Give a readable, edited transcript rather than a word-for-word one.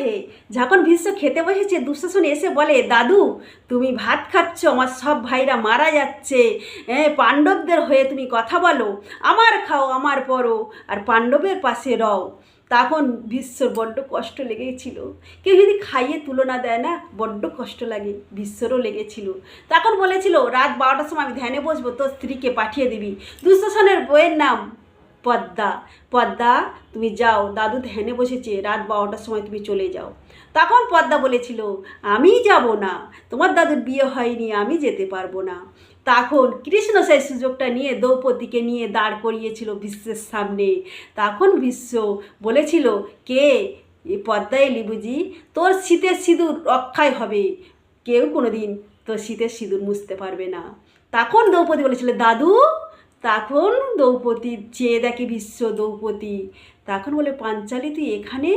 রাতে যখন ভীষ্ম খেতে বসেছে, দুঃশাসন এসে বলে, দাদু তুমি ভাত খাচ্ছ, আমার সব ভাইরা মারা যাচ্ছে, পাণ্ডবদের হয়ে তুমি কথা বলো, আমার খাও আমার পরো আর পাণ্ডবের পাশে রও। তখন ভীষ্মর বড্ড কষ্ট লেগেছিল। কেউ যদি খাইয়ে তুলনা দেয় না, বড্ড কষ্ট লাগে, ভীষ্মরও লেগেছিল। তখন বলেছিল, রাত 12টার সময় আমি ধ্যানে বসবো, তোর স্ত্রীকে পাঠিয়ে দিবি। দুঃশাসনের বইয়ের নাম পদ্মা। পদ্মা তুমি যাও, দাদু ধ্যানে বসেছে, রাত 12টার সময় তুমি চলে যাও। তখন পদ্মা বলেছিল, আমি যাব না, তোমার দাদুর বিয়ে হয়নি, আমি যেতে পারবো না। তখন কৃষ্ণ সেই সুযোগটা নিয়ে দ্রৌপদীকে নিয়ে দাঁড় করিয়েছিল ভীষ্মের সামনে। তখন ভীষ্ম বলেছিল, কে এ পদ্মা এলি বুঝি? তোর শীতের সিঁদুর রক্ষায় হবে, কেউ কোনো দিন তোর শীতের সিঁদুর মুছতে পারবে না। তখন দ্রৌপদী বলেছিল, দাদু। তখন দ্রৌপদী চেয়ে দেখে ভীষ্ম দ্রৌপদী। তখন বলে, পাঞ্চালী তুই এখানে?